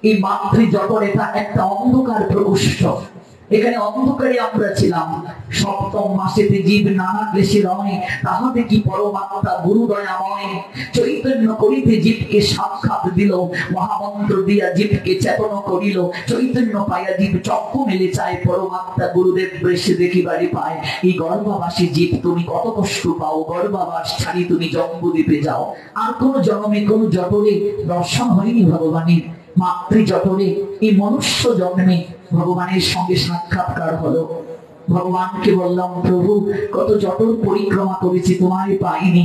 এই মাতৃ জঠরেটা একটা অন্ধকার প্রকোষ্ঠ। এখানে অন্ধকারে আমরা ছিলাম। সপ্তম মাসেতে জীব নানা ক্লেশে রয়, তাহাতে কি পরমাত্মা গুরু দয়াময় চৈতন্য করিতে জীবকে সাক্ষাৎ দিল, মহামন্ত্র দিয়া জীবকে চেতন করিল। চৈতন্য পাইয়া জীব চক্ষু মেলে চায়, পরমাত্মা গুরুদেব বৃষে দেখিবারে পায়। এই গর্ভাবাসী জীব তুমি কত কষ্ট পাও, গর্ভাবাস ছাড়ি তুমি জম্বুদ্বীপে যাও। আর কোন জন্মে কোন জঠরে দর্শন হয়নি ভগবানের। মাতৃ জঠরে এই মনুষ্য জন্মে ভগবানের সঙ্গে সাক্ষাৎকার হলো। ভগবানকে বললাম, প্রভু কত জঠর পরিক্রমা করেছি, তোমায় পাইনি।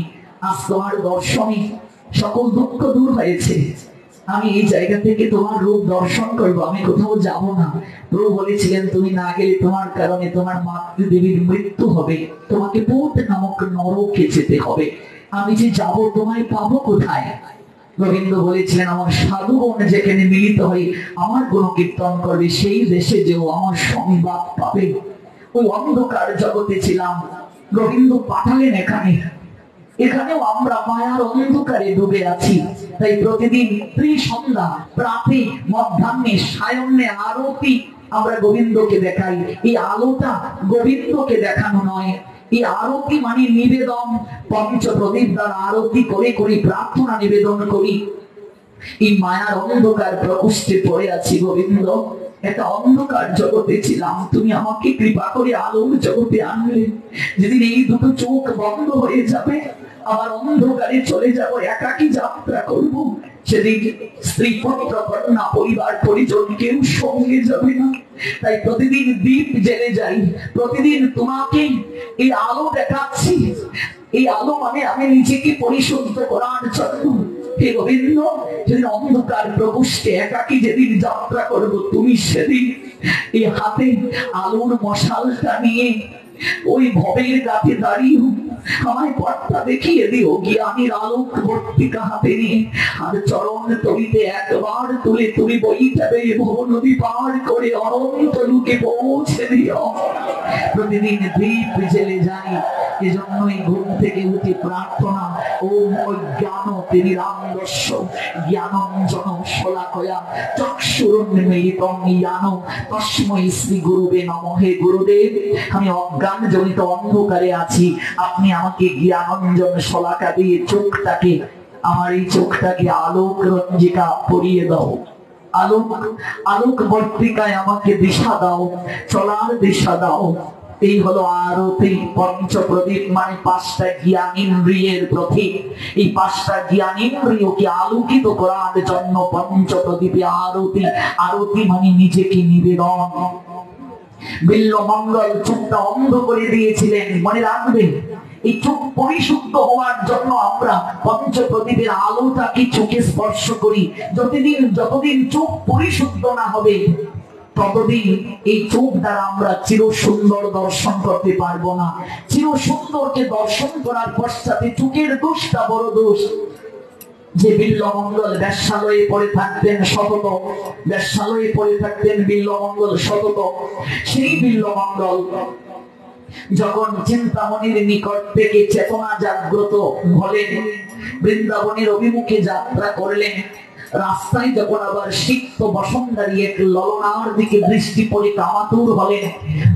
আজ তোমার দর্শনে সকল দুঃখ দূর হয়েছে। আমি এই জায়গা থেকে তোমার রূপ দর্শন করবো, আমি কোথাও যাব না। প্রভু বলেছিলেন, তুমি না গেলে তোমার কারণে তোমার মাতৃদেবীর মৃত্যু হবে, তোমাকে পুত নামক নরকে যেতে হবে। আমি যে যাব, তোমায় পাবো কোথায়? গোবিন্দ বলেছিলেন, আমার সাধুগণ যেখানে মিলিত হয়ে আমার গুণ কীর্তন করবে, সেই দেশে যেও আমার সংবাদ পাবে। ওই অন্ধকার জগতে ছিলাম, গোবিন্দ পাঠালেন এখানে। এখানেও আমরা মায়ার অন্ধকারে ডুবে আছি। তাই প্রতিদিন ত্রিসন্ধ্যা, প্রাতে, মধ্যাহ্নে, সায়ন্নে, আরতি আমরা গোবিন্দকে দেখাই। এই আলোটা গোবিন্দকে দেখানো নয়, এই আরতি মানে নিবেদন। পঞ্চপ্রদীপ দ্বারা আরতি করে করে প্রার্থনা নিবেদন করি। এই মায়ার অন্ধকার প্রকোষ্ঠে পড়ে আছি গোবিন্দ। একটা অন্ধকার জগতে ছিলাম, তুমি আমাকে কৃপা করে আলোর জগতে আনলে। যেদিন এই দুটো চোখ বন্ধ হয়ে যাবে, আমার অন্ধকারে চলে যাব, একাকী যাত্রা করব, সেদিন স্ত্রী পুত্র কন্যা পরিবার পরিজন কেউ সঙ্গে যাবে না। তাই প্রতিদিন দীপ জেলে যাই, প্রতিদিন তোমাকে এই আলো দেখাচ্ছি। এই আলো মানে আমি নিজেকে পরিশুদ্ধ করার জন্য। হে গোবিন্দ, যেদিন অন্ধকার প্রকোষ্ঠে একাকী যেদিন যাত্রা করব, তুমি সেদিন এই হাতে আলোর মশালটা নিয়ে ওই ভবের গাতে দাঁড়িয়ে আমায় পথটা দেখিয়ে দিও, জ্ঞানীর আলোক বর্তিকা হাতে নিয়ে। আর চরণ তলিতে একবার তুলে তুমি বই যাবে, ভব নদী পার করে অনন্ত লোকে পৌঁছে দিও। প্রতিদিন দীপ জেলে যাই, এজন্যই ঘুম থেকে উঠে প্রার্থনা, ওম অজ্ঞান তিমিরান্ধস্য জ্ঞানঞ্জন শলাকয়া চক্ষুরুন্মীলিতং জ্ঞান তস্मै শ্রী গুরুবে নমঃ। হে গুরুদেব, আমি অজ্ঞান জনিত অন্ধকারে আছি, আপনি আমাকে জ্ঞানঞ্জন শলাকা দিয়ে চোখটাকে, আমার এই চোখটাকে আলোক রঞ্জিকা পরিয়ে দাও। আলোক আলোক বর্তিকায় আমাকে দিশা দাও, চলার দিশা দাও। এই হলো আরতি। পঞ্চপ্রদীপ মানে পাঁচটা জ্ঞানেন্দ্রিয়ের প্রতীক। এই পাঁচটা জ্ঞানেন্দ্রিয়কে আলোকিত করার জন্য পঞ্চপ্রদীপে আরতি। আরতি মানে নিজেকে নিবেদন। বিল্বমঙ্গল চোখটা অন্ধ করে দিয়েছিলেন, মনে রাখবেন। এই চোখ পরিশুদ্ধ হওয়ার জন্য আমরা পঞ্চপ্রদীপের আলোটাকে চোখে স্পর্শ করি। যতদিন চোখ পরিশুদ্ধ না হবে, ততদিন এই চোখ দ্বারা আমরা চির সুন্দর দর্শন করতে পারবো না। চির সুন্দরকে দর্শন করার পশ্চাতে চোখের দোষটা বড় দোষ। যে বিল্বমঙ্গল বেশ্যালয়ে পড়ে থাকতেন সতত, বেশ্যালয়ে পড়ে থাকতেন বিল্বমঙ্গল সতত, সেই বিল্বমঙ্গল যখন চিন্তামণির নিকট থেকে চেতনা জাগ্রত হলেন, বৃন্দাবনের অভিমুখে যাত্রা করলেন। রাস্তায় যখন আবার সিক্ত বসুন্ধরী এক ললনার দিকে দৃষ্টি পড়ে কামাতুর হলেন,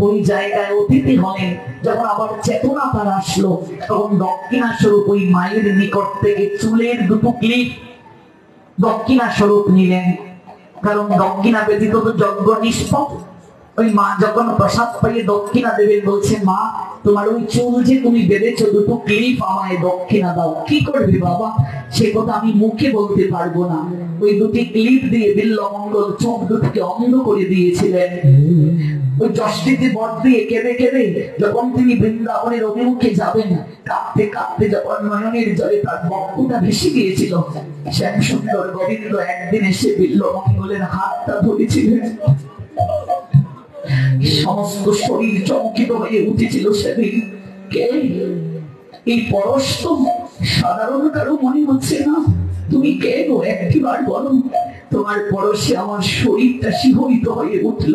ওই জায়গায় অতিথি হলেন। যখন আবার চেতনা তার আসলো, তখন দক্ষিণা স্বরূপ ওই মায়ের নিকট থেকে চুলের দুটো ক্লিপ দক্ষিণা স্বরূপ নিলেন। কারণ দক্ষিণা ব্যতীত তো যজ্ঞ নিষ্ফল। ওই মা যখন প্রসাদ পাইয়ে দক্ষিণা দেবেন, বলছে, মা তোমার ওই চুল যে তুমি বেঁধেছো, দুটো ক্লিপ আমায় দক্ষিণা দাও। কি করবে বাবা, সে কথা আমি মুখে বলতে পারবো না। ওই দুটি ক্লিপ দিয়ে বিল্বমঙ্গল চোখ দুটিকে অন্ধ করে দিয়েছিলেন। ওই যষ্টিতে বর দিয়ে কেঁদে কেঁদে যখন তিনি বৃন্দাবনের অভিমুখে যাবেন, কাঁদতে কাঁদতে যখন নয়নের জলে তার বক্ষটা ভেসে গিয়েছিল, শ্যাম সুন্দর গোবিন্দ একদিন এসে বিল্বমঙ্গলের হাতটা ধরেছিলেন। সমস্ত শরীর চমকিত হয়ে উঠেছিল সেদিন। কে এই পরশ? তো সাধারণ কারো মনে হচ্ছে না। তুমি কে গো, একটিবার বলো। তোমার পরশে আমার শরীরটা শিহরিত হয়ে উঠল,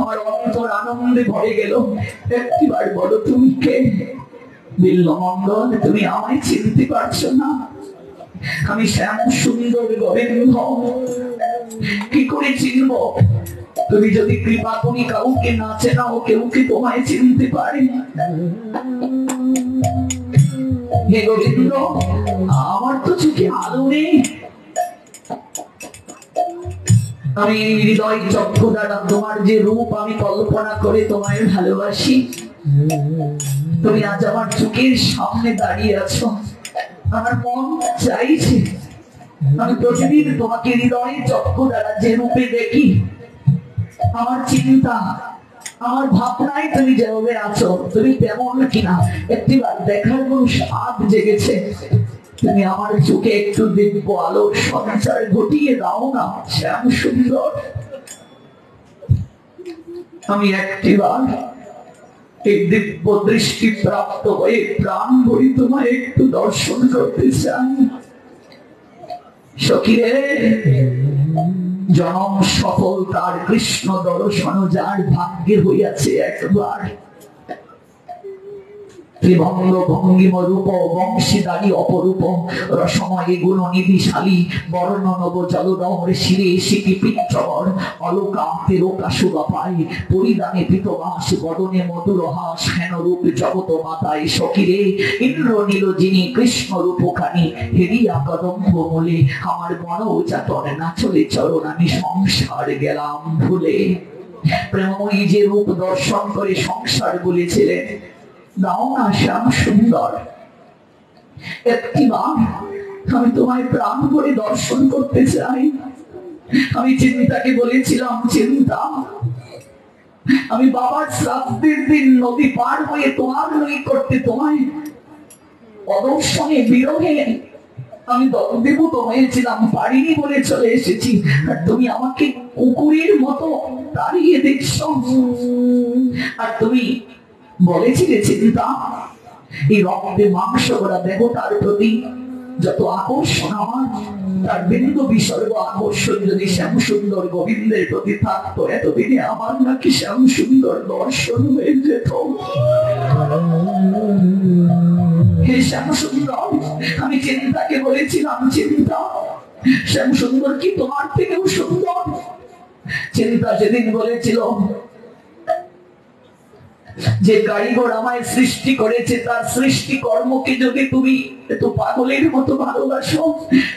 আমার অন্তর আনন্দে ভরে গেল। একটিবার বলো, তুমি কে? বিল্বমঙ্গল, তুমি আমায় চিনতে পারছো না? আমি শ্যাম সুন্দর গোবিন্দ কি করে চিনব? তুমি যদি কৃপা করি কাউকে না চেনাও, কেউ কি তোমায় চিনতে পারে? হে গোবিন্দ, আমার তো চোখে আলো নেই। আমি হৃদয় চক্ষু দ্বারা তোমার যে রূপ আমি কল্পনা করে তোমায় ভালোবাসি, তুমি আজ আমার চোখের সামনে দাঁড়িয়ে আছো। আমার মন চাইছে আমি প্রতিদিন তোমাকে হৃদয় চক্ষু দ্বারা যে রূপে দেখি, আমার চিন্তা আমার ভাবনায় তুমি যেভাবে আছো তুমি তেমন কিনা একটিবার দেখার কোন স্বাদ জেগেছে। তুমি আমার চোখে একটু দিব্য আলোর সঞ্চার ঘটিয়ে দাও না শ্যাম সুন্দর। আমি একটিবার এই দিব্য দৃষ্টি প্রাপ্ত হয়ে প্রাণ ভরি তোমায় একটু দর্শন করতে চাই। সখীরে, জনম সফল তার কৃষ্ণ দর্শন যার ভাগ্যে হইয়াছে একবার। ত্রিভঙ্গ ভঙ্গিম রূপ বংশীদারী অপরূপ রসময় গুণ নিধিশালী বর্ণ নব জলদর শিরে শিকি পিত্রবর অলকা তেরোকা শুভাপাই পরিধানে পিতবাস বদনে মধুর হাস হেন রূপ জগত মাতায় সখীরে ইন্দ্র নীল যিনি কৃষ্ণ রূপখানি হেরিয়া কদম্ব মূলে আমার মনোজাতর নাচলে চরণ আমি সংসার গেলাম ভুলে। প্রেমময়ী যে রূপ দর্শন করে সংসার বলেছিলেন, দাও না শ্যাম সুন্দর একটিবার আমি তোমায় প্রাণ ভরে দর্শন করতে চাই। আমি চিন্তাকে বলেছিলাম, চিন্তা আমি বাবার শ্রাদ্ধের দিন নদী পার হয়ে তোমার নৈকট্যে তোমায় অদর্শনে বিরহে আমি দগ্ধীভূত হয়েছিলাম, পারিনি বলে চলে এসেছি, আর তুমি আমাকে কুকুরের মতো দাঁড়িয়ে দেখছো। আর তুমি বলেছিলে চিন্তা এই রক্তে মাংস করা দেহতার প্রতি যত আকর্ষণ আমার, তার বিন্দু বিসর্গ আকর্ষণ যদি শ্যাম সুন্দর গোবিন্দের প্রতি থাকতো, এতদিনে আমার নাকি শ্যাম সুন্দর দর্শন হয়ে যেত। হে শ্যাম সুন্দর, আমি চিন্তাকে বলেছিলাম, চিন্তা শ্যাম সুন্দর কি তোমার থেকেও সুন্দর? চিন্তা সেদিন বলেছিল যে কারিগর আমায় সৃষ্টি করেছে তার সৃষ্টি কর্মকে যদি তুমি এত পাগলের মতো ভালোবাসো,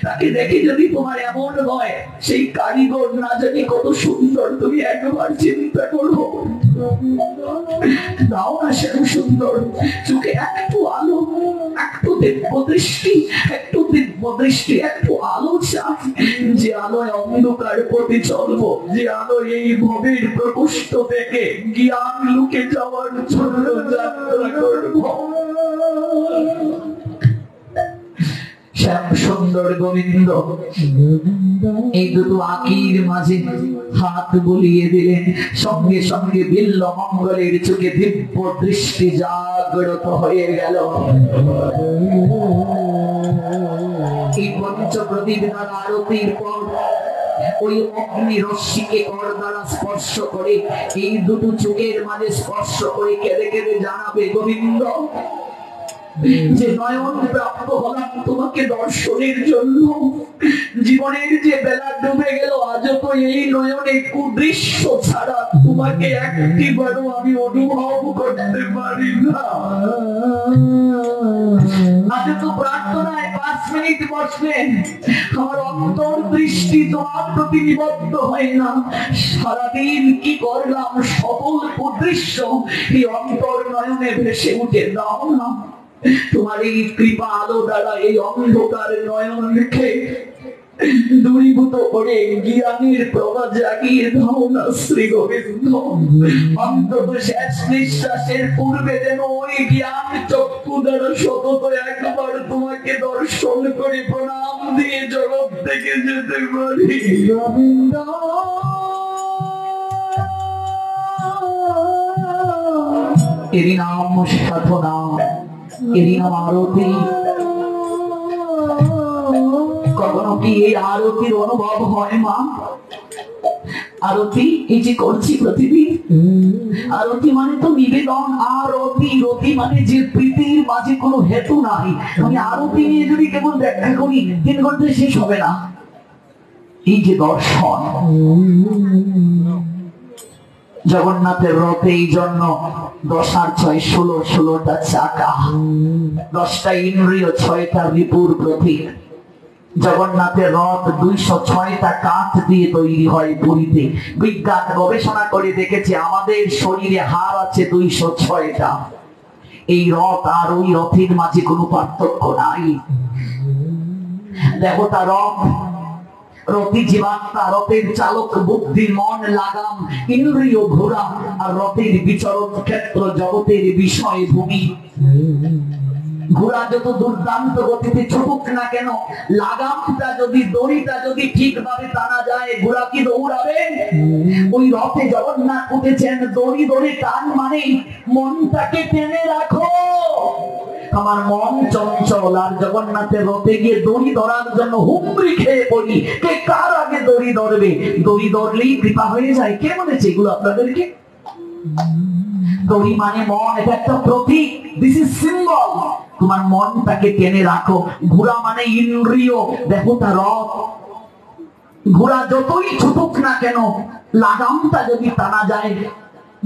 তাকে দেখে যদি তোমার এমন নয় সেই কারিগর না জানি কত সুন্দর, তুমি একবার চিন্তা করো। দাও না শ্যাম সুন্দর চোখে একটু আলো, একটু দিব্য দৃষ্টি, একটু দিব্য দৃষ্টি, একটু আলো চাই, যে আলোয় অন্ধকার পথে চলবো, যে আলো এই ভবের প্রকোষ্ঠ থেকে জ্ঞান লুকে যাওয়ার জন্য যাত্রা করবো। শ্যাম সুন্দর গোবিন্দ এই দুটো আঁকির মাঝে হাত বুলিয়ে দিলেন, সঙ্গে সঙ্গে বিল্ল মঙ্গলের চোখে দিব্য দৃষ্টি জাগ্রত হয়ে গেল। এই পঞ্চ প্রদীপনার আরতির পর ওই অগ্নি রশ্মিকে কর দ্বারা স্পর্শ করে এই দুটো চোখের মাঝে স্পর্শ করে কেঁদে কেঁদে জানাবে, গোবিন্দ যে নয়ন প্রাপ্ত হলাম তোমাকে দর্শনের জন্য, জীবনের যে বেলা ডুবে গেল আজও তো এই নয়নে কুদৃশ্য ছাড়া তোমাকে একটিবারও আমি অনুভব করতে পারি না। আজও তো প্রার্থনায় 5 মিনিট বসলেন, আমার অন্তর দৃষ্টি তোমার প্রতি নিবদ্ধ হয় না। সারাদিন কি করলাম সকল কুদৃশ্য এই অন্তর নয়নে ভেসে উঠে, দাও না তোমার এই কৃপা আলো দ্বারা এই অন্ধকার নয়ন রেখে দূরীভূত করে জ্ঞানের প্রভা জাগিয়ে দাও না শ্রী গোবিন্দ। অন্তত শেষ নিঃশ্বাসের পূর্বে যেন ওই জ্ঞান চক্ষু দ্বারা সতত একবার তোমাকে দর্শন করে প্রণাম দিয়ে জগৎ থেকে যেতে পারি। গোবিন্দ এরই নাম সাধনা, এরই নাম আরতি। কখনো কি এই আরতির অনুভব হয় মা? আরতি এই যে করছি প্রতিদিন, আরতি মানে তো নিবেদন, আরতি রতি মানে যে প্রীতির মাঝে কোনো হেতু নাই। আমি আরতি নিয়ে যদি কেবল ব্যাখ্যা করি 3 ঘন্টায় শেষ হবে না। এই যে দর্শন, জগন্নাথের রথে এই জন্য 10 আর 6 16, 16টা চাকা, 10টা ইন্দ্রিয়, 6টা রিপুর প্রতীক। জগন্নাথের রথ 206টা কাঠ দিয়ে তৈরি হয় পুরীতে। বিজ্ঞান গবেষণা করে দেখেছে আমাদের শরীরে হাড় আছে 206টা। এই রথ আর ওই রথের মাঝে কোনো পার্থক্য নাই। দেবতা রথ, রথি জীবাত্মা, রথের চালক বুদ্ধি, মন লাগাম, ইন্দ্রিয় ঘোড়া, আর রথের বিচরণ ক্ষেত্র জগতের বিষয় ভূমি। ঘোড়া যত দুর্দান্ত গতিতে ছুটুক না কেন, লাগামটা যদি, দড়িটা যদি ঠিকভাবে টানা যায়, ঘোড়া কি দৌড়াবে? ওই রথে জগন্নাথ উঠেছেন, দড়ি দড়ি টান মানে মনটাকে টেনে রাখো। আমার মন চঞ্চল, আর জগন্নাথের রথে গিয়ে দড়ি ধরার জন্য হুমড়ি খেয়ে পড়ি। কে কার আগে দড়ি ধরবে? দড়ি ধরলেই কৃপা হয়ে যায়। কে বলেছে এগুলো আপনাদেরকে? দড়ি মানে মন, এটা একটা প্রতীক, দিস ইজ সিম্বল। তোমার মনটাকে টেনে রাখো। ঘোড়া মানে ইন্দ্রিয়, দেখো তার রথ। ঘোড়া যতই ছুটুক না কেন, লাগামটা যদি টানা যায়,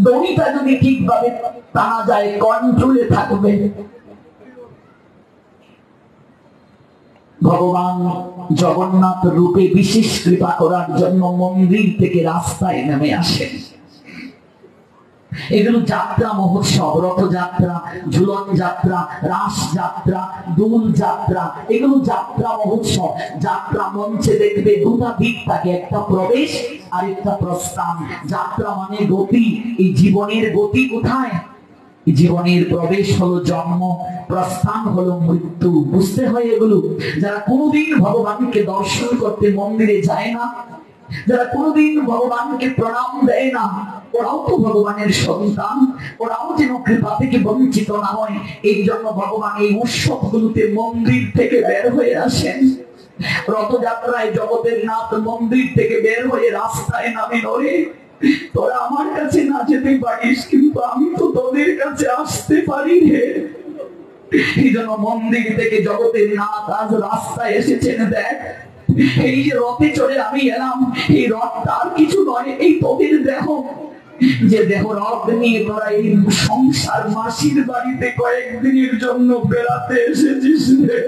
দড়িটা যদি ঠিকভাবে টানা যায়, কন্ট্রোলে থাকবে। ভগবান জগন্নাথ রূপে বিশেষ কৃপা করার জন্য মন্দির থেকে রাস্তায় নেমে আসেন। এগুলো যাত্রা মহোৎসব, রথযাত্রা, ঝুলন যাত্রা, রাস যাত্রা, দোল যাত্রা, এগুলো যাত্রা মহোৎসব। যাত্রা মঞ্চে দেখবে দুটা দিক থাকে, একটা প্রবেশ আর একটা প্রস্থান। যাত্রা মানে গতি। এই জীবনের গতি কোথায়? জীবনের প্রবেশ হলো জন্ম, প্রস্থান হলো মৃত্যু। বুঝতে হয় এগুলো। যারা কোনোদিন ভগবানকে দর্শন করতে মন্দিরে যায় না, যারা কোনোদিন ভগবানকে প্রণাম দেয় না, ওরাও তো ভগবানের সন্তান, ওরাও যেন কৃপা থেকে বঞ্চিত না হয়। এই জন্য ভগবান এই উৎসবগুলোতে মন্দির থেকে বের হয়ে আসেন। রথযাত্রায় জগতের নাথ মন্দির থেকে বের হয়ে রাস্তায় নামে, ওরে তোরা আমার কাছে না যেতে পারিস, কিন্তু আমি তো তোদের কাছে আসতে পারি রে। এই জন্য মন্দির থেকে জগতের নাথ আজ রাস্তায় এসেছেন। দেখ, এই যে রথে চড়ে আমি এলাম, এই রথটা আর কিছু নয়, এই তোদের দেহ। যে দেহ রথ নিয়ে তোরা এই সংসার মাসির বাড়িতে কয়েকদিনের জন্য বেড়াতে এসেছিস রে।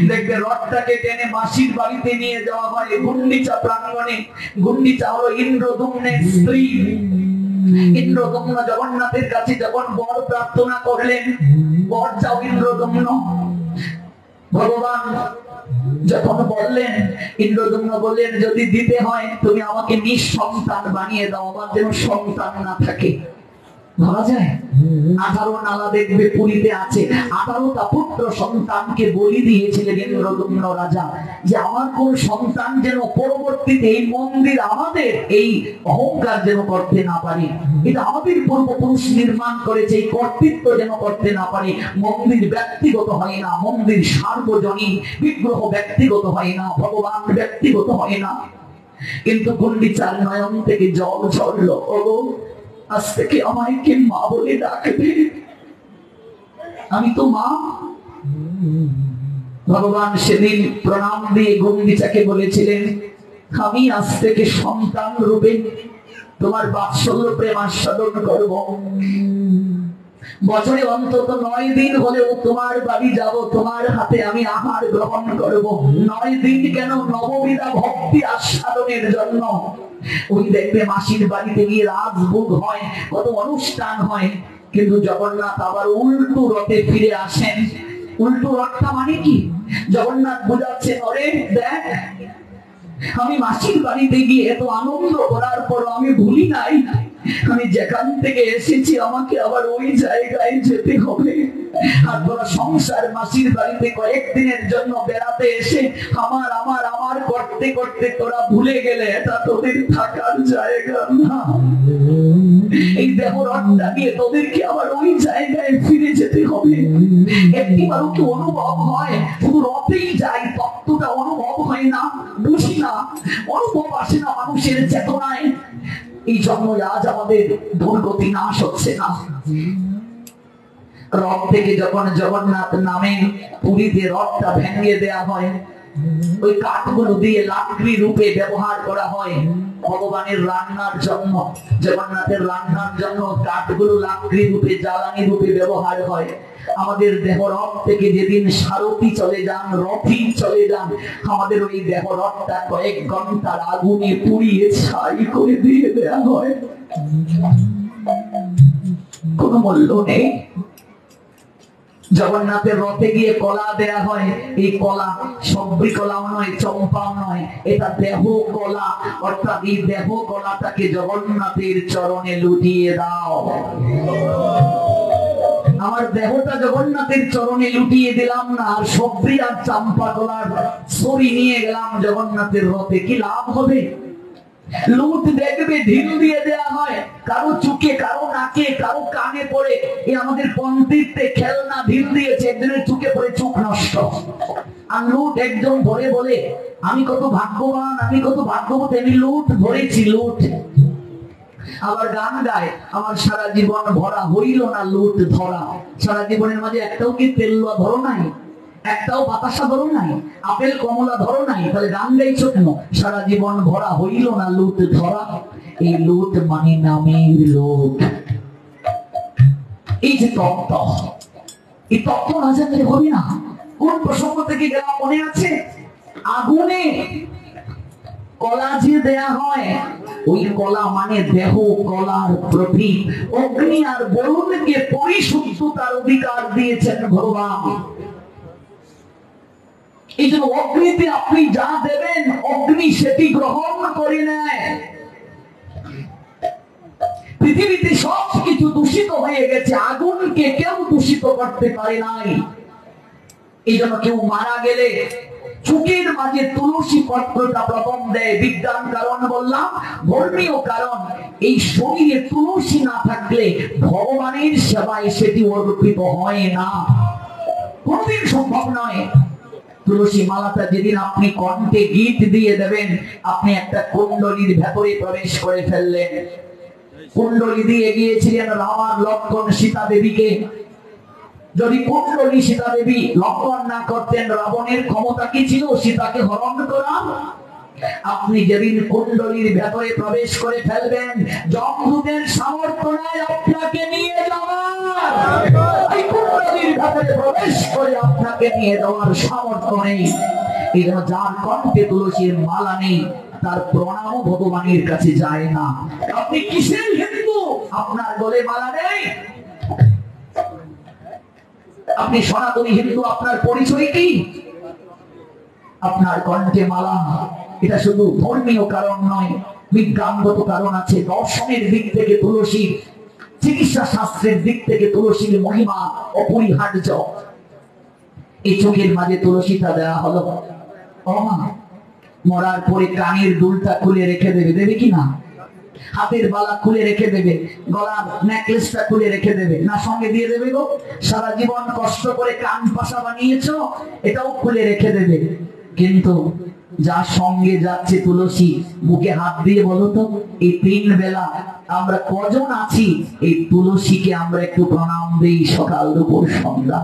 দেখবে রথটাকে টেনে মাসির বাড়িতে নিয়ে যাওয়া হয় গুন্ডিচা প্রাঙ্গণে। গুন্ডিচা হলো ইন্দ্রদম্নের স্ত্রী। ইন্দ্রদম্ন জগন্নাথের কাছে যখন বর প্রার্থনা করলেন, বর চাও ইন্দ্রদম্ন, ভগবান যখন বললেন, ইন্দ্রদম্ন বললেন যদি দিতে হয় তুমি আমাকে নিঃসন্তান বানিয়ে দাও, আমার যেন সন্তান না থাকে। ভাবা যায়? 18 নালা দেখবে পুরীতে আছে, 18টা পুত্র সন্তানকে বলি দিয়েছিলেন ইন্দ্রদম্ন রাজা, যে আমার কোন সন্তান যেন পরবর্তীতে এই মন্দির আমাদের, এই অহংকার যেন করতে না পারে। এটা আমাদের পূর্বপুরুষ নির্মাণ করেছে, এই কর্তৃত্ব যেন করতে না পারে। মন্দির ব্যক্তিগত হয় না, মন্দির সার্বজনীন। বিগ্রহ ব্যক্তিগত হয় না, ভগবান ব্যক্তিগত হয় না। কিন্তু গুন্ডিচার নয়ন থেকে জল ঝরলো, ওগো আজ থেকে আমায় কে মা বলে ডাকবে? আমি তো মা। ভগবান সেদিন প্রণাম দিয়ে গুন্ডিচাকে বলেছিলেন, আমি আজ থেকে সন্তান রূপে তোমার বাৎসল্য প্রেম আস্বাদন করব। বছরে অন্তত 9 দিন হলেও তোমার বাড়ি যাব, তোমার হাতে আমি আহার গ্রহণ করব। 9 দিন কেন, নববিধা ভক্তি আস্বাদনের জন্য। ওই দেখবে মাসির বাড়িতে গিয়ে রাজভোগ হয়, কত অনুষ্ঠান হয়, কিন্তু জগন্নাথ আবার উল্টো রথে ফিরে আসেন। উল্টো রথটা মানে কি? জগন্নাথ বোঝাচ্ছেন, ওরে দেখ, আমি মাসির বাড়িতে গিয়ে এত আনন্দ করার পর আমি ভুলি নাই, আমি যেখান থেকে এসেছি আমাকে আবার ওই জায়গায় যেতে হবে। আর তোরা সংসার মাসির বাড়িতে কয়েকদিনের জন্য বেড়াতে এসে আমার আমার আমার করতে করতে তোরা ভুলে গেলে এটা তোদের থাকার জায়গা না। এই দেহ রথটা নিয়ে তোদেরকে আবার ওই জায়গায় ফিরে যেতে হবে। একটিবারও কি অনুভব হয়? শুধু রথেই যাই, তত্ত্বটা অনুভব হয় না, বুঝি না, অনুভব আসে না মানুষের চেতনায়। এই জন্য আজ আমাদের দুর্গতি নাশ হচ্ছে না। রথ থেকে যখন জগন্নাথ নামে পুরীতে রথটা ভেঙে দেয়া হয়, ওই কাঠগুলো দিয়ে লাকড়ি রূপে ব্যবহার করা হয় ভগবানের রান্নার জন্য। জগন্নাথের রান্নার জন্য কাঠগুলো লাকড়ি রূপে জ্বালানি রূপে ব্যবহার হয়। আমাদের দেহ রথ থেকে যেদিন সারথি চলে যান, রথি চলে যান, আমাদের ওই দেহ রথটা কয়েক ঘন্টার আগুনে পুড়িয়ে ছাই করে দিয়ে দেয়া হয়। কোনো মূল্য নেই। জগন্নাথের রথে গিয়ে কলা দেয়া হয়। এই কলা সবরি কলাও নয়, চম্পাও নয়, এটা দেহ কলা। অর্থাৎ এই দেহ কলাটাকে জগন্নাথের চরণে লুটিয়ে দাও। আমার দেহটা জগন্নাথের চরণে লুটিয়ে দিলাম না, আর সবরি আর চাম্পা কলার ছড়ি নিয়ে গেলাম জগন্নাথের রথে, কি লাভ হবে? লুট দেখবে ঢিল দিয়ে দেয়া হয়, কারো চুকে, কারো নাকে, কারো কানে পড়ে। এই আমাদের পন্ডিতে খেলনা ঢিল দিয়েছে, একজনের চুকে পড়ে চোখ নষ্ট। আর লুট একজন ধরে বলে আমি কত ভাগ্যবান, আমি কত ভাগ্যবতী, আমি লুট ধরেছি, লুট। আবার গান গায় আমার সারা জীবন ভরা হইল না লুট ধরা। সারা জীবনের মাঝে একটাও কি তেলুয়া ধরো নাই, একটাও বাতাসা ধরো নাই, আপেল কমলা ধরো নাই, তাহলে গান গাইছো কেন? সারা জীবন ভরা হইল না লুট ধরা। এই লুট মানে নামের লুট। এই যে তত্ত্ব, এই তত্ত্ব না জানলে হবে না। কোন প্রসঙ্গ থেকে গেলাম মনে আছে? আগুনে কলা যে দেয়া হয়, ওই কলা মানে দেহ কলার প্রতীক। অগ্নি আর বরুণকে পরিশুদ্ধতার অধিকার দিয়েছেন ভগবান। এই জন্য অগ্নিতে আপনি যা দেবেন, অগ্নি সেটি গ্রহণ করে নেয়। পৃথিবীতে সব কিছু দূষিত হয়ে গেছে, আগুনকে কেউ দূষিত করতে পারে নাই। এই জন্য কেউ মারা গেলে চুকের মাঝে তুলসী পত্রটা প্রথম দেয়। বিজ্ঞান কারণ বললাম, ধর্মীয় কারণ। এই শরীরে তুলসী না থাকলে ভগবানের সেবায় সেটি অর্পিত হয় না, কোনদিন সম্ভব নয়। তুলসী মালাটা যেদিন আপনি কণ্ঠে গীত দিয়ে দেবেন, আপনি একটা কুণ্ডলীর ভেতরে প্রবেশ করে ফেললেন। কুণ্ডলী দিয়ে গিয়েছিলেন রামার লক্ষ্মণ সীতা দেবীকে। যদি কুণ্ডলী সীতা দেবী লক্ষ্মণ না করতেন, রাবণের ক্ষমতা কি ছিল সীতাকে হরণ করা? আপনি যেদিন কুণ্ডলীর ভেতরে প্রবেশ করে ফেলবেন, যমদূতের সামর্থ্য নাই আপনাকে নিয়ে যাওয়ার। এই কুণ্ডলীর ভেতরে প্রবেশ করে আপনাকে নিয়ে যাওয়ার সামর্থ্য নেই। এই জন্য যার কণ্ঠে তুলসীর মালা নেই, তার প্রণাম ভগবানের কাছে যায় না। আপনি কিসের হিন্দু? আপনার গলে মালা নেই। আপনি সনাতনী হিন্দু, আপনার পরিচয় কি? আপনার কণ্ঠে মালা। এটা শুধু ধর্মীয় কারণ নয়, বিজ্ঞানগত কারণ আছে। দর্শনের দিক থেকে তুলসীর, চিকিৎসা শাস্ত্রের দিক থেকে তুলসীর মহিমা অপরিহার্য। এই চোখের মাঝে তুলসীটা দেওয়া হলো। মরার পরে কানের দুলটা খুলে রেখে দেবে, দেবে কি না? হাতের বালা খুলে রেখে দেবে, গলার নেকলেসটা খুলে রেখে দেবে, না সঙ্গে দিয়ে দেবে গো? সারা জীবন কষ্ট করে কান পাশা বানিয়েছো, এটাও খুলে রেখে দেবে। কিন্তু যার সঙ্গে যাচ্ছে তুলসী, বুকে হাত দিয়ে বলো তো, এই 3 বেলা আমরা কজন আছি এই তুলসীকে আমরা একটু প্রণাম দেই সকাল দুপুর সন্ধ্যা?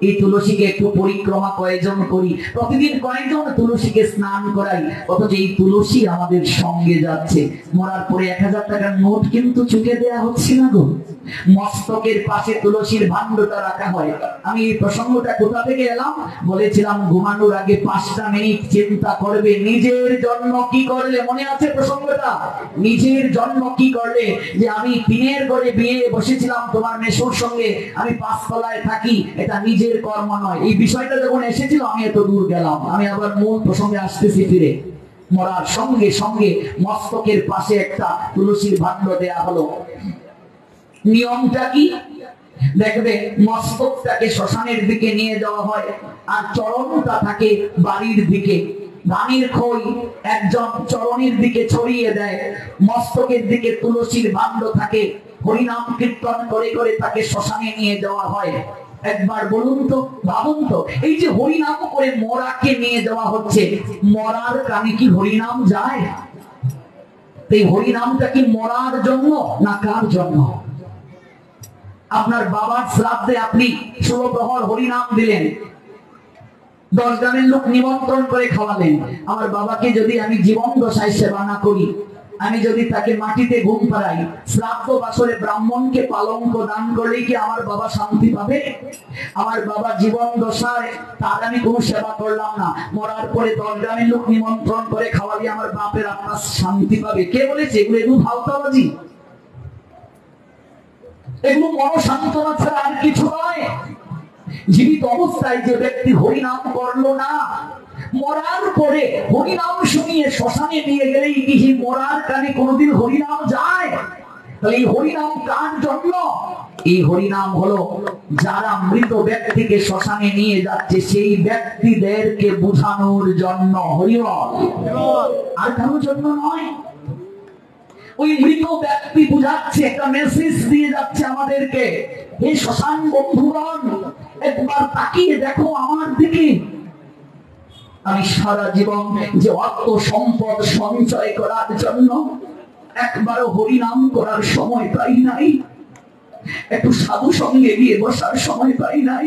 এই তুলসীকে একটু পরিক্রমা কয়জন করি? প্রতিদিন কয়েকজন তুলসীকে স্নান করাই, অথচ এই তুলসী আমাদের সঙ্গে যাচ্ছে। মরার পরে 1000 টাকার নোট কিন্তু চুকে দেয়া হচ্ছে না গো। মস্তকের পাশে তুলসীর ভাণ্ডটা রাখা হয়। আমি এই প্রসঙ্গটা কোথা থেকে এলাম? বলেছিলাম ঘুমানোর আগে 5টা মিনিট চিন্তা করবে নিজের জন্য কি করলে। মনে আছে প্রসঙ্গটা? নিজের জন্য কি করলে? যে আমি 3-এর ঘরে বিয়ে বসেছিলাম তোমার মেসোর সঙ্গে, আমি 5 তলায় থাকি, এটা নিজের কর্ম নয়। এই বিষয়টা যখন এসেছিল আমি এত দূর গেলাম, আমি আবার মূল প্রসঙ্গে আসতেছি ফিরে। মরার সঙ্গে সঙ্গে মস্তকের পাশে একটা তুলসীর ভাণ্ড দেয়া হলো। নিয়মটা কি? দেখবে মস্তকটাকে শ্মশানের দিকে নিয়ে যাওয়া হয়, আর চরণটা থাকে বাড়ির দিকে। ধানের খই একজন চরণের দিকে ছড়িয়ে দেয়, মস্তকের দিকে তুলসীর ভাণ্ড থাকে। হরিনাম কীর্তন করে করে তাকে শ্মশানে নিয়ে যাওয়া হয়। একবার বলুন তো, ভাবুন তো, এই যে হরিনাম করে মরাকে নিয়ে যাওয়া হচ্ছে, মরার কানে কি হরিনাম যায়? এই হরিনামটা কি মরার জন্য না কার জন্য? আপনার বাবার শ্রাদ্ধে আপনি 16 প্রহর হরিনাম দিলেন, 10 গ্রামের লোক নিমন্ত্রণ করে খাওয়ালেন। আমার বাবাকে যদি আমি জীবন দশায় সেবা না করি, আমি যদি তাকে মাটিতে ঘুম পাড়াই, শ্রাদ্ধ বাসরে ব্রাহ্মণকে পালঙ্ক দান করলে কি আমার বাবা শান্তি পাবে? আমার বাবা জীবন দশায় তার আমি কোনো সেবা করলাম না, মরার পরে 10 গ্রামের লোক নিমন্ত্রণ করে খাওয়ালে আমার বাপের আপনার শান্তি পাবে? কে বলেছে এগুলো? এগুলো ভাওতাবাজি, এগুলো মনসান্তনা ছাড়া আর কিছু নয়। জীবিত অবস্থায় যে ব্যক্তি হরিনাম করলো না, মরার পরে হরিনাম শুনিয়ে শ্মশানে নিয়ে গেলেই কি মরার কানে কোনোদিন হরিনাম যায়? তাহলে এই হরিনাম কার জন্য? এই হরিনাম হলো যারা মৃত ব্যক্তিকে শ্মশানে নিয়ে যাচ্ছে সেই ব্যক্তিদেরকে বোঝানোর জন্য। হরিবল, আর কারোর জন্য নয়। ওই মৃত ব্যক্তি বুঝাচ্ছে, একটা মেসেজ দিয়ে যাচ্ছে আমাদেরকে, এই শ্মশান বন্ধুগণ একবার তাকিয়ে দেখো আমার দিকে। আমি সারা জীবন যে অর্থ সম্পদ সঞ্চয় করার জন্য একবারও হরিনাম করার সময় পাই নাই, একটু সাধু সঙ্গে গিয়ে বসার সময় পাই নাই,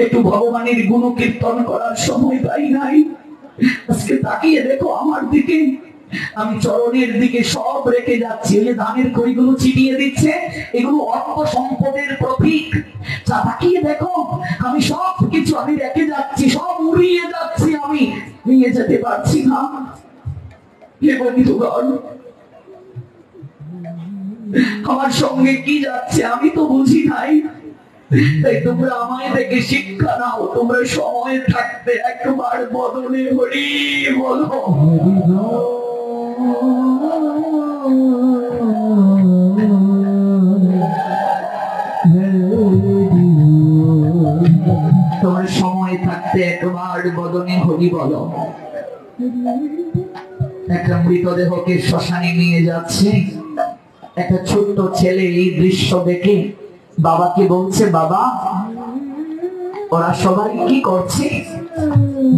একটু ভগবানের গুণ কীর্তন করার সময় পাই নাই। আজকে তাকিয়ে দেখো আমার দিকে, আমি চরণের দিকে সব রেখে যাচ্ছি। ওই যে ধানের খড়িগুলো ছিটিয়ে দিচ্ছে, এগুলো অর্থ সম্পদের প্রতীক। তাকিয়ে দেখো আমি সব কিছু আমি রেখে যাচ্ছি, সব উড়িয়ে যাচ্ছি, আমি নিয়ে যেতে পারছি না। বন্ধুগণ, আমার সঙ্গে কি যাচ্ছে আমি তো বুঝি নাই। তাই তোমরা আমায় দেখে শিক্ষা নাও, তোমরা সময় থাকতে একবার বদলে হরি বলো। তোমার সময় থাকতে একবার বদনে হরি বলো। একটা মৃতদেহকে শ্মশানে নিয়ে যাচ্ছে, একটা ছোট্ট ছেলে এই দৃশ্য দেখে বাবাকে বলছে, বাবা ওরা সবাই কি করছে?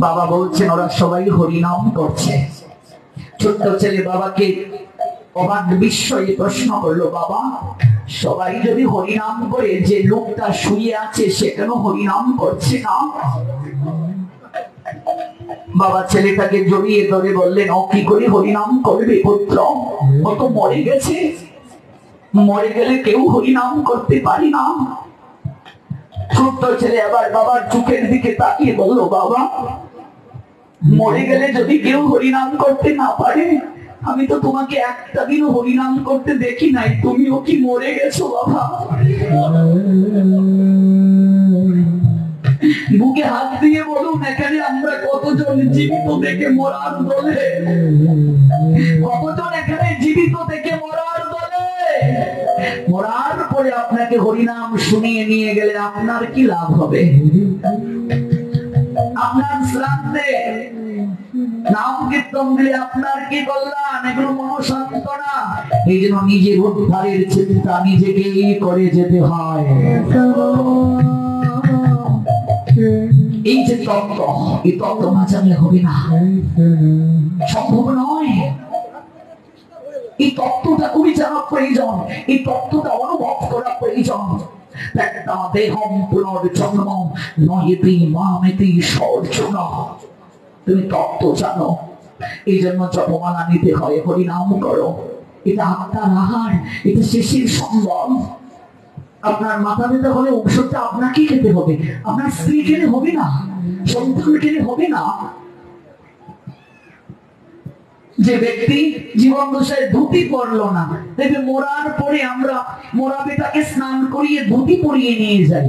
বাবা বলছেন ওরা সবাই হরিনাম করছে। ছোট্ট ছেলে বাবাকে অবাক বিস্ময়ে প্রশ্ন করলো, বাবা সবাই যদি হরিনাম করে, যে লোকটা শুয়ে আছে সে কেন হরিনাম করছে না? বাবা ছেলেটাকে জড়িয়ে ধরে বললেন, ও কি করে হরিনাম করবে পুত্র? ও তো মরে গেছে, মরে গেলে কেউ হরিনাম করতে পারি না। ছোট্ট ছেলে আবার বাবার চোখের দিকে তাকিয়ে বলল, বাবা মরে গেলে যদি কেউ হরিনাম করতে না পারে, আমি তো তোমাকে একটা দিনও হরিনাম করতে দেখি নাই, তুমিও কি মরে গেছো বাবা? বুকে হাত দিয়ে বলুন, এখানে আমরা কতজন জীবিত দেখে মরার দলে? কতজন এখানে জীবিত দেখে মরার দলে? মরার পরে আপনাকে হরিনাম শুনিয়ে নিয়ে গেলে আপনার কি লাভ হবে? আপনার শ্রাদ্ধে নাম কীর্তন দিলে আপনার কি কল্যাণ? এগুলো মনসান্তনা। এই জন্য নিজের উদ্ধারের চিন্তা নিজেকেই করে যেতে হয়। এই যে তত্ত্ব, এই তত্ত্ব না জানলে হবে না, সম্ভব নয়। এই তত্ত্বটা খুবই জানা প্রয়োজন, এই তত্ত্বটা অনুভব করা প্রয়োজন। দেহম পুনর্জন্ম নয়েতি মামেতি সর্জুন। তুমি তত্ত্ব জানো, এই জন্য জপমালা নিতে হয়, হরিনাম করো। এটা আত্মার আহার, এটা শেষের সম্বল। আপনার মাথা ব্যথা হলে ঔষধটা আপনাকে খেতে হবে, আপনার স্ত্রী খেলে হবে না, সন্তান খেলে হবে না। যে ব্যক্তি জীবন দশায় ধুতি পরলো না, দেখবে মরার পরে আমরা মরা বেটাকে স্নান করিয়ে ধুতি পরিয়ে নিয়ে যাই।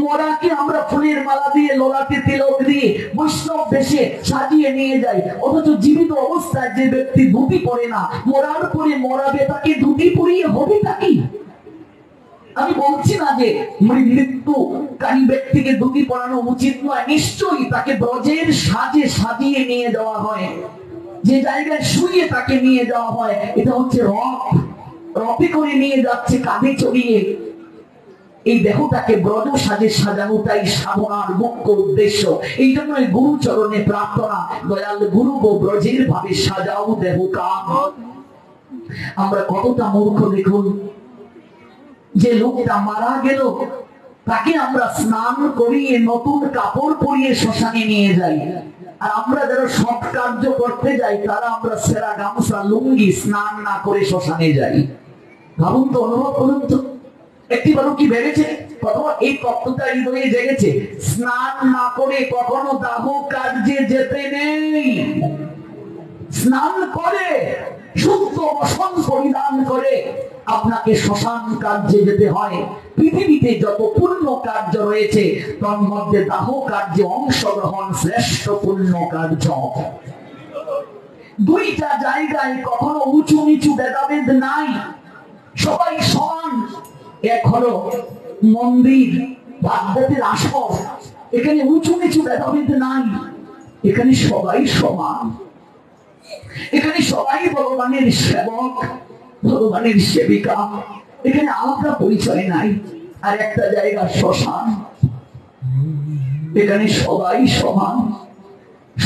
মরাকে আমরা ফুলের মালা দিয়ে, ললাটে তিলক দিয়ে, বৈষ্ণব বেশে সাজিয়ে নিয়ে যাই। অথচ জীবিত অবস্থায় যে ব্যক্তি ধুতি পরে না, মরার পরে মরা বেটাকে ধুতি পরিয়ে হবে কি? আমি বলছি না যে মৃত্যুকারী ব্যক্তিকে ধুতি পরানো উচিত নয়, নিশ্চয়ই তাকে ব্রজের সাজে সাজিয়ে নিয়ে যাওয়া হয়, যে জায়গায় শুয়ে তাকে নিয়ে যাওয়া হয়। এটা হচ্ছে রথ, রথে করে নিয়ে যাচ্ছে কাঁধে চড়িয়ে। এই দেহটাকে ব্রজ সাজে সাজানোটাই সাধনার মুখ্য উদ্দেশ্য। এই জন্য গুরু চরণে প্রার্থনা, দয়াল গুরু গো ব্রজের ভাবে সাজাও দেহ কাম। আমরা কতটা মূর্খ দেখুন, যে লোকটা মারা গেল তাকে আমরা স্নান করিয়ে নতুন কাপড় পরিয়ে শ্মশানে নিয়ে যাই, আর আমরা যারা সৎ কার্য করতে যাই তারা আমরা সেরা গামছা লুঙ্গি স্নান না করে শ্মশানে যাই। ভাবুন তো, অনুভব করুন তো, একটিবারও কি ভেবেছে? কখনো এই তত্ত্বটা হৃদয়ে জেগেছে? স্নান না করে কখনো দাহ কার্যে যেতে নেই। স্নান করে শুদ্ধ বসন পরিধান করে আপনাকে শ্মশান কার্যে যেতে হয়। পৃথিবীতে যত পুণ্য কার্য রয়েছে তার মধ্যে দাহ কার্যে অংশগ্রহণ শ্রেষ্ঠ পুণ্য কার্য। দুইটা জায়গায় কখনো উঁচু নিচু ভেদাভেদ নাই, সবাই সমান। এক হলো মন্দির, ভাগবতের আসর, এখানে উঁচু নিচু ভেদাভেদ নাই, এখানে সবাই সমান, এখানে সবাই ভগবানের সেবক, ভগবানের সেবিকা, এখানে আলাদা পরিচয় নাই। আর একটা জায়গা শ্মশান, এখানে সবাই সমান,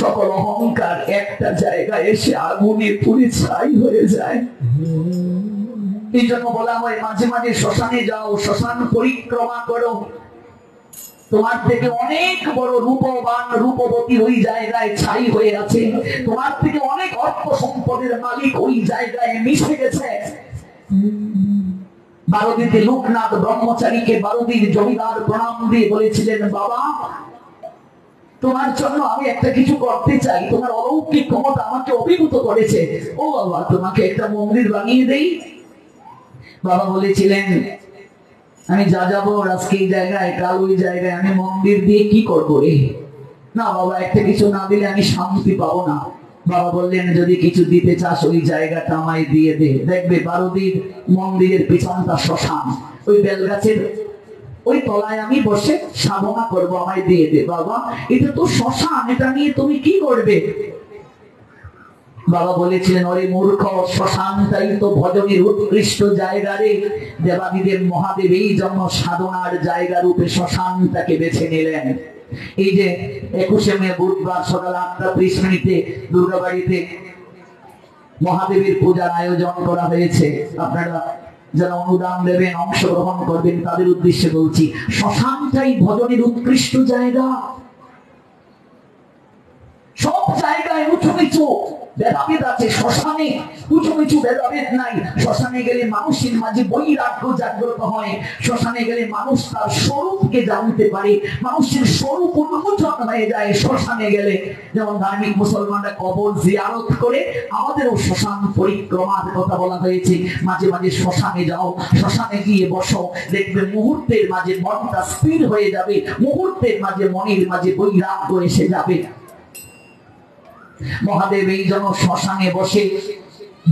সকল অহংকার একটা জায়গায় এসে আগুনে পুড়ে ছাই হয়ে যায়। এই জন্য বলা হয় মাঝে মাঝে শ্মশানে যাও, শ্মশান পরিক্রমা করো। তোমার থেকে অনেক বড় রূপবান রূপবতী ওই জায়গায় ছাই হয়ে আছে, তোমার থেকে অনেক অর্থ সম্পদের মালিক ওই জায়গায় মিশে গেছে। বারদিতে লোকনাথ ব্রহ্মচারীকে বারদির জমিদার প্রণাম দিয়ে বলেছিলেন, বাবা তোমার জন্য আমি একটা কিছু করতে চাই, তোমার অলৌকিক ক্ষমতা আমাকে অভিভূত করেছে। ও বাবা, তোমাকে একটা মন্দির বানিয়ে দেই। বাবা বলেছিলেন, আমি যা যাবো আজকে এই জায়গায়, কাল ওই জায়গায়, আমি মন্দির দিয়ে কি করবো রে? না বাবা, একটা কিছু না দিলে আমি শান্তি পাবো না। বাবা বললেন, যদি কিছু দিতে চাস ওই জায়গাটা আমায় দিয়ে দে, দেখবে বারদির মন্দিরের পিছনটা শ্মশান, ওই বেলগাছের ওই তলায় আমি বসে সাধনা করবো, আমায় দিয়ে দে। বাবা, এটা তো শ্মশান, এটা নিয়ে তুমি কি করবে? বাবা বলেছিলেন, ওরে মূর্খ, শ্মশানটাই তো ভজনের উৎকৃষ্ট জায়গা রে। দেবাদিদেব মহাদেব এই জন্য সাধনার জায়গা রূপে শ্মশানটাকে বেছে নিলেন। এই যে 21শে মে বুধবার সকাল 8:30 দুর্গাবাড়িতে মহাদেবের পূজার আয়োজন করা হয়েছে। আপনারা যারা অনুদান দেবেন, অংশগ্রহণ করবেন, তাদের উদ্দেশ্যে বলছি, শ্মশানটাই ভজনের উৎকৃষ্ট জায়গা। সব জায়গায় উঁচু নিচু ভেদাভেদ আছে, শ্মশানে উঁচু নিচু ভেদাভেদ নাই। শ্মশানে গেলে মানুষের মাঝে বৈরাগ্য জাগ্রত হয়, শ্মশানে গেলে মানুষ তার স্বরূপকে জানতে পারে, মানুষের স্বরূপ উন্মোচন হয়ে যায় শ্মশানে গেলে। যেমন ধার্মিক মুসলমানরা কবর জিয়ারত করে, আমাদেরও শ্মশান পরিক্রমার কথা বলা হয়েছে। মাঝে মাঝে শ্মশানে যাও, শ্মশানে গিয়ে বসো, দেখবে মুহূর্তের মাঝে মনটা স্থির হয়ে যাবে, মুহূর্তের মাঝে মনের মাঝে বৈরাগ্য এসে যাবে। মহাদেব এই জন্য শ্মশানে বসে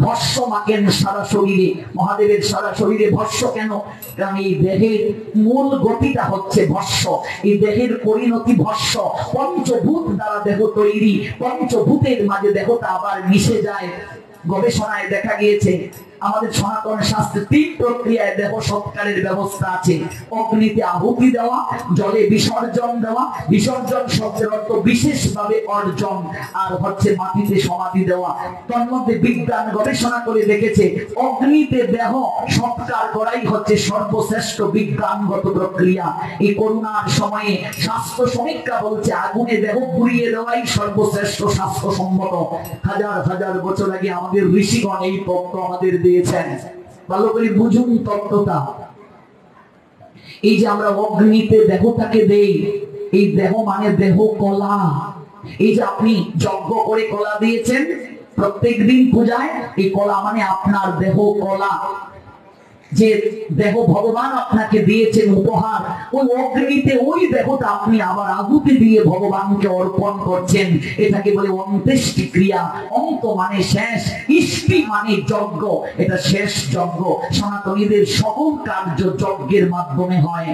ভস্য মাখেন সারা শরীরে। মহাদেবের সারা শরীরে ভস্য কেন? কারণ এই দেহের মূল গতিটা হচ্ছে ভস্য, এই দেহের পরিণতি ভস্য। পঞ্চভূত দ্বারা দেহ তৈরি, পঞ্চভূতের মাঝে দেহটা আবার মিশে যায়। গবেষণায় দেখা গিয়েছে আমাদের সনাতন শাস্ত্রে 3 প্রক্রিয়ায় দেহ সৎকারের ব্যবস্থা আছে। অগ্নিতে আহুতি দেওয়া, জলে বিসর্জন দেওয়া, বিসর্জন শব্দের অর্থ বিশেষভাবে অর্জন, আর হচ্ছে মাটিতে সমাধি দেওয়া। তার মধ্যে বিজ্ঞান গবেষণা করে দেখেছে অগ্নিতে দেহ সৎকার করাই হচ্ছে সর্বশ্রেষ্ঠ বিজ্ঞানগত প্রক্রিয়া। এই করোনার সময়ে স্বাস্থ্য সমীক্ষা বলছে আগুনে দেহ পুড়িয়ে দেওয়াই সর্বশ্রেষ্ঠ স্বাস্থ্যসম্মত। হাজার হাজার বছর আগে আমাদের ঋষিগণ এই তত্ত্ব আমাদের দিয়েছেন। ভালো করে বুঝুন তত্ত্বটা। এই যে আমরা অগ্নিতে দেহটাকে দেই, এই দেহ মানে দেহ কলা। এই যে আপনি যজ্ঞ করে কলা দিয়েছেন প্রত্যেকদিন পূজায়, এই কলা মানে আপনার দেহ কলা। যে দেহ ভগবান আপনাকে দিয়েছেন উপহার, ওই অগ্নিতে ওই দেহটা আপনি আবার আহুতি দিয়ে ভগবানকে অর্পণ করছেন। এটাকে বলে অন্ত্যেষ্টি ক্রিয়া। অন্ত মানে শেষ, ইষ্টি মানে যজ্ঞ, এটা শেষ যজ্ঞ। সনাতনীদের সকল কার্য যজ্ঞের মাধ্যমে হয়।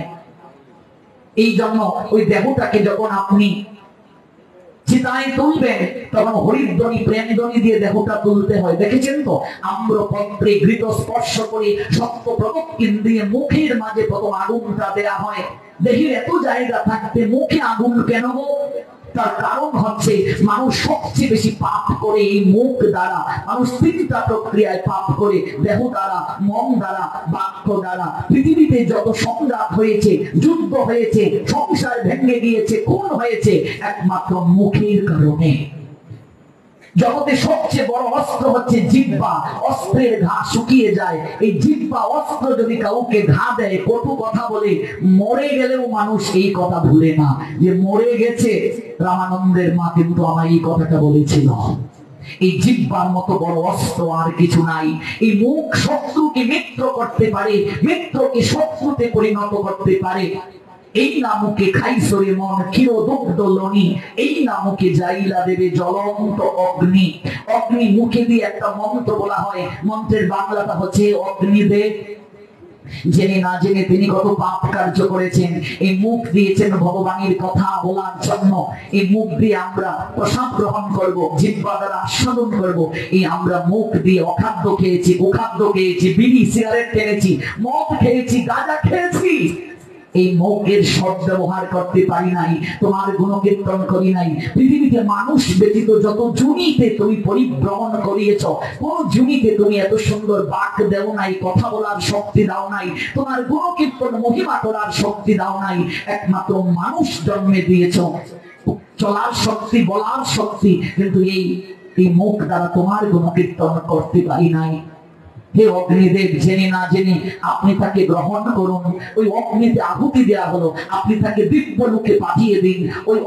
এই জন্য ওই দেহটাকে যখন আপনি চিতায় তুলবেন তখন হরিধ্বনি প্রেমধ্বনি দিয়ে দেহটা তুলতে হয়। দেখেছেন তো, আম্রপত্রে ঘৃত স্পর্শ করে সপ্ত প্রদক্ষিণ দিয়ে মুখের মাঝে প্রথম আগুনটা দেয়া হয়। দেহের এত জায়গা থাকতে মুখে আগুন কেন গো? তার কারণ হচ্ছে মানুষ সবচেয়ে বেশি পাপ করে এই মুখ দ্বারা। মানুষ তিনটা প্রক্রিয়ায় পাপ করে, দেহ দ্বারা, মন দ্বারা, বাক্য দ্বারা। পৃথিবীতে যত সংঘাত হয়েছে, যুদ্ধ হয়েছে, সংসার ভেঙে গিয়েছে, খুন হয়েছে, একমাত্র মুখের কারণে। জগতে সবচেয়ে বড় অস্ত্র হচ্ছে জিহ্বা। অস্ত্রের ঘা শুকিয়ে যায়। এই জিহ্বা অস্ত্র যদি কাউকে ঘা দেয়, কটু কথা বলে, মরে গেলেও মানুষ এই কথা ভুলে না যে মরে গেছে। রামানন্দের মা কিন্তু আমায় এই কথাটা বলেছিল। এই জিহ্বার মতো বড় অস্ত্র আর কিছু নাই। এই মুখ শত্রুকে মিত্র করতে পারে, মিত্রকে শত্রুতে পরিণত করতে পারে। এই নামকে খাইছরে মন ক্ষীর দুগ্ধ লনি, এই নামকে জাইলা দেবে জ্বলন্ত অগ্নি। অগ্নি মুখে দিয়ে একটা মন্ত্র বলা হয়। মন্ত্রের বাংলাটা হচ্ছে অগ্নিদেব। জেনে না জেনে তিনি কত পাপ কার্য করেছেন। এই মুখ দিয়েছেন ভগবানের কথা বলার জন্য। এই মুখ দিয়ে আমরা প্রসাদ গ্রহণ করবো, জিহ্বা দ্বারা আস্বাদন করবো। এই আমরা মুখ দিয়ে অখাদ্য খেয়েছি, কুখাদ্য খেয়েছি, বিড়ি সিগারেট খেয়েছি, মদ খেয়েছি, গাঁজা খেয়েছি। এই মুখের সৎ ব্যবহার করতে পারি নাই, তোমার গুণকীর্তন করি নাই। পৃথিবীতে মানুষ ব্যতীত যত জুনিতে তুমি পরিভ্রমণ করিয়েছ, কোন জুনিতে তুমি এত সুন্দর বাক দেও নাই, কথা বলার শক্তি দাও নাই, তোমার গুণকীর্তন মহিমা করার শক্তি দাও নাই। একমাত্র মানুষ জন্মে দিয়েছ চলার শক্তি, বলার শক্তি, কিন্তু এই মুখ দ্বারা তোমার গুণকীর্তন করতে পারি নাই। হে অগ্নিদেব, জেনে না জেনে আপনি তাকে গ্রহণ করুন। ওই অগ্নিতে আহুতি দেয়া হলো, আপনি তাকে দিব্য লোকে পাঠিয়ে দিন। ওই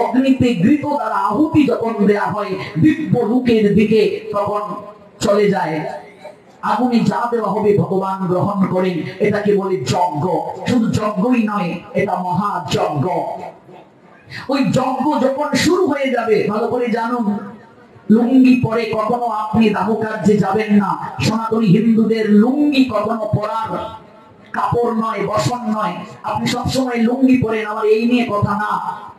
অগ্নিতে ঘৃত দ্বারা আহুতি যখন দেয়া হয় দিব্য লোকের দিকে, তখন চলে যায়। আগুনে যা দেওয়া হবে ভগবান গ্রহণ করেন। এটাকে বলে যজ্ঞ। শুধু যজ্ঞই নয়, এটা মহাযজ্ঞ। ওই যজ্ঞ যখন শুরু হয়ে যাবে, ভালো করে জানুন, লুঙ্গি পরে কখনো আপনি দাহ কার্যে যাবেন না। সনাতনী হিন্দুদের লুঙ্গি কখনো পরার কাপড় নয়, বসন নয়। আপনি সবসময় লুঙ্গি পরেন, আমার এই নিয়ে কথা না।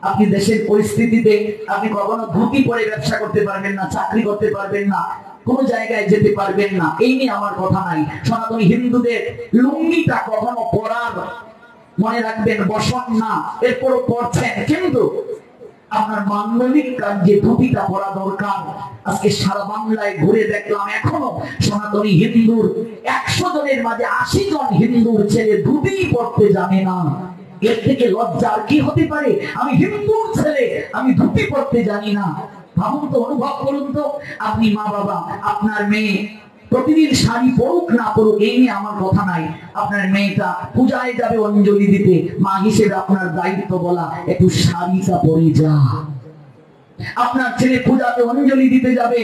আপনি দেশের পরিস্থিতিতে আপনি কখনো ধুতি পরে ব্যবসা করতে পারবেন না, চাকরি করতে পারবেন না, কোন জায়গায় যেতে পারবেন না, এই নিয়ে আমার কথা নাই। সনাতনী হিন্দুদের লুঙ্গিটা কখনো পরার, মনে রাখবেন, বসন না। এরপরও পরছেন, কিন্তু আপনার মাঙ্গলিক কার্যে ধুতিটা পরা দরকার। আজকে সারা বাংলায় ঘুরে দেখলাম, এখনো সনাতনী হিন্দুর 100 জনের মাঝে 80 জন হিন্দুর ছেলে ধুতি পরতে জানে না। এর থেকে লজ্জার কি হতে পারে? আমি হিন্দুর ছেলে, আমি ধুতি পরতে জানি না। ভাবুন তো, অনুভব করুন তো। আপনি মা বাবা, আপনার মেয়ে প্রতিদিন শাড়ি পরুক না পরুক, এই নিয়ে আমার কথা নাই। আপনার মেয়েটা পূজায় যাবে অঞ্জলি দিতে, মা হিসেবে আপনার দায়িত্ব বলা, একটু শাড়িটা পরে যা। আপনার ছেলে পূজাতে অঞ্জলি দিতে যাবে,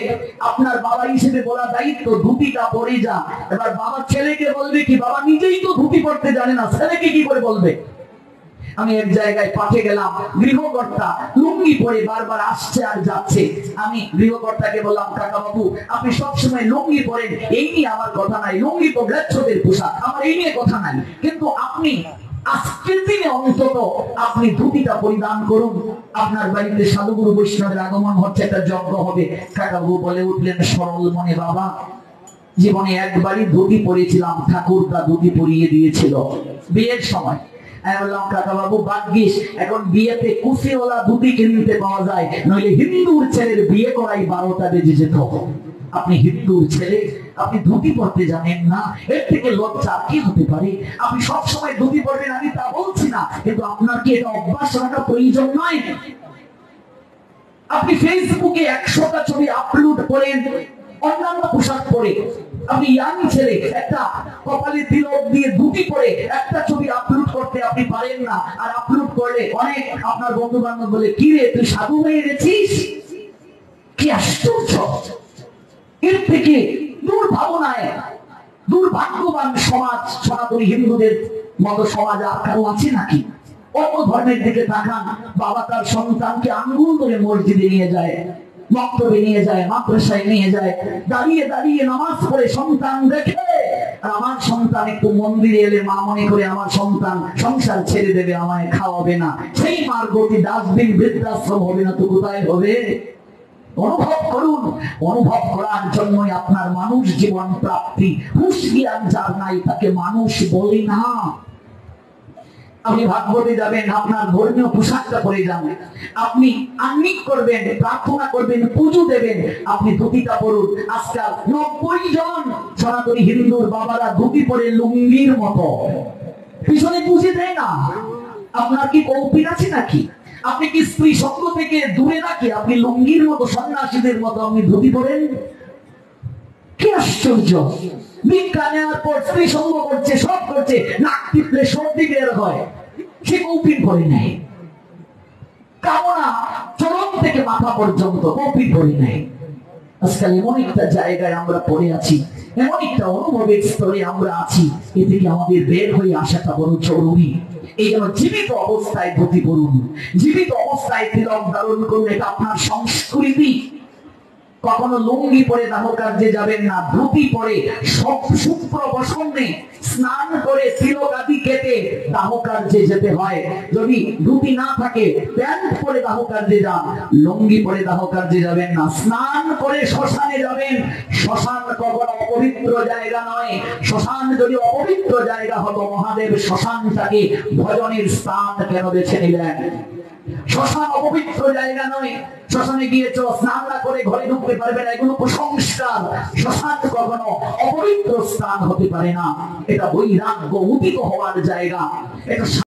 আপনার বাবা হিসেবে বলা দায়িত্ব, ধুতিটা পরে যা। এবার বাবা ছেলেকে বলবে কি? বাবা নিজেই তো ধুতি পরতে জানে না, ছেলেকে কি করে বলবে? আমি এক জায়গায় পাঠে গেলাম, গৃহকর্তা লুঙ্গি পরে বারবার আসছে আর যাচ্ছে। আমি গৃহকর্তাকে বললাম, কাকা বাবু, আপনি সবসময় লুঙ্গি পরেন, এই নিয়ে আমার কথা নাই। লুঙ্গি তো গ্রাহ্যদের পোশাক, আমার এই নিয়ে কথা নাই। কিন্তু আপনি আজকের দিনে অন্তত আপনি ধুতিটা পরিধান করুন। আপনার বাড়িতে সাধুগুরু বৈষ্ণবের আগমন হচ্ছে, একটা যজ্ঞ হবে। কাকা বাবু বলে উঠলেন সরল মনে, বাবা, জীবনে একবারই ধুতি পরেছিলাম, ঠাকুরদা ধুতি পরিয়ে দিয়েছিল বিয়ের সময়। আমি বললাম, কাকা বাবু ভাগ্যিস এখন বিয়েতে কুচিওয়ালা ধুতি কিনতে পাওয়া যায়, নইলে হিন্দুর ছেলের বিয়ে করাই 12টা বেজে যেত। আপনি হিন্দুর ছেলে, আপনি ধুতি পরতে জানেন না, এর থেকে লজ্জা কি হতে পারে? আপনি সবসময় ধুতি পরবেন আমি তা বলছি না, কিন্তু আপনার কি এটা অভ্যাস করাটা প্রয়োজন নয়? আপনি ফেসবুকে 100টা ছবি আপলোড করেন অন্যান্য পোশাক পরে। আপনি ইয়াং ছেলে, একটা কপালে তিলক দিয়ে ধুতি পরে একটা ছবি আপলোড করতে আপনি পারেন না। আর আপলোড করলে অনেক আপনার বন্ধু বান্ধব বলে, কি রে তুই সাধু হয়ে গেছিস? কি আশ্চর্য! এর থেকে দুর্ভাবনায় দুর্ভাগ্যবান সমাজ সনাতনী হিন্দুদের মতো সমাজ আর কারো আছে নাকি? অন্য ধর্মের দিকে তাকান, বাবা তার সন্তানকে আঙ্গুল ধরে মসজিদে নিয়ে যায়, মক্তবে নিয়ে যায়, মাদ্রাসায় নিয়ে যায়, দাঁড়িয়ে দাঁড়িয়ে নামাজ পড়ে সন্তান দেখে আমার সন্তান একটু মন্দিরে এলে মা মনে করে আমার সন্তান সংসার ছেড়ে দেবে, আমায় খাওয়াবে না, সেই মার গতি ডাস্টবিন বৃদ্ধাশ্রম হবে না তো কোথায় হবে? অনুভব করুন। অনুভব করার জন্যই আপনার মানুষ জীবন প্রাপ্তি। হুঁশ জ্ঞান যার নাই তাকে মানুষ বলে না। আপনি ভাগবতে যাবেন, আপনার ধর্মীয় পোশাকটা পরে যাবেন, আপনি আহ্নিক করবেন, প্রার্থনা করবেন, পুজো দেবেন, আপনি ধুতিটা পরুন। আজকাল 90 জন সনাতনী হিন্দুর বাবারা ধুতি পরে লুঙ্গির মতো পিছনে পুজো দেয় না। আপনার কি কৌপিন আছে নাকি? আপনি কি স্ত্রী সঙ্গ থেকে দূরে নাকি? আপনি লুঙ্গির মতো সন্ন্যাসীদের মতো আপনি ধুতি পরেন। কি আশ্চর্য! ভিক্ষা নেওয়ার পর স্ত্রী সঙ্গ করছে, সব করছে, নাক টিপলে সর্দি বের হয়, সে কৌপিন পরে নেয়। কামনা চরম থেকে মাথা পর্যন্ত কৌপিন পরে নেয়। আজকাল এমন একটা জায়গায় আমরা পড়ে আছি, এমন একটা অনুভবের স্তরে আমরা আছি, এ থেকে আমাদের বের হয়ে আসাটা বড় জরুরি। এই জন্য জীবিত অবস্থায় ধুতি পরুন, জীবিত অবস্থায় তিলক ধারণ করুন, এটা আপনার সংস্কৃতি। কখনো লুঙ্গি পরে দাহ কার্যে যাবেন না, ধুতি পরে সব শুক্র বসন্তে স্নান করে তিলক আদি কেটে দাহ কার্যে যেতে হয়। যদি ধুতি না থাকে প্যান্ট পরে দাহ কার্যে যান, লুঙ্গি পরে দাহ কার্যে যাবেন না। স্নান করে শ্মশানে যাবেন। শ্মশান কখনো অপবিত্র জায়গা নয়। শ্মশান যদি অপবিত্র জায়গা হতো, মহাদেব শ্মশানটাকে ভজনের স্থান কেন বেছে নিলেন? শ্মশান অপবিত্র জায়গা নয়। শ্মশানে গিয়েছ, স্নান না করে ঘরে ঢুকতে পারবে না, এগুলো কুসংস্কার। শ্মশান কখনো অপবিত্র স্থান হতে পারে না। এটা বৈরাগ্য উদিত হওয়ার জায়গা। এটা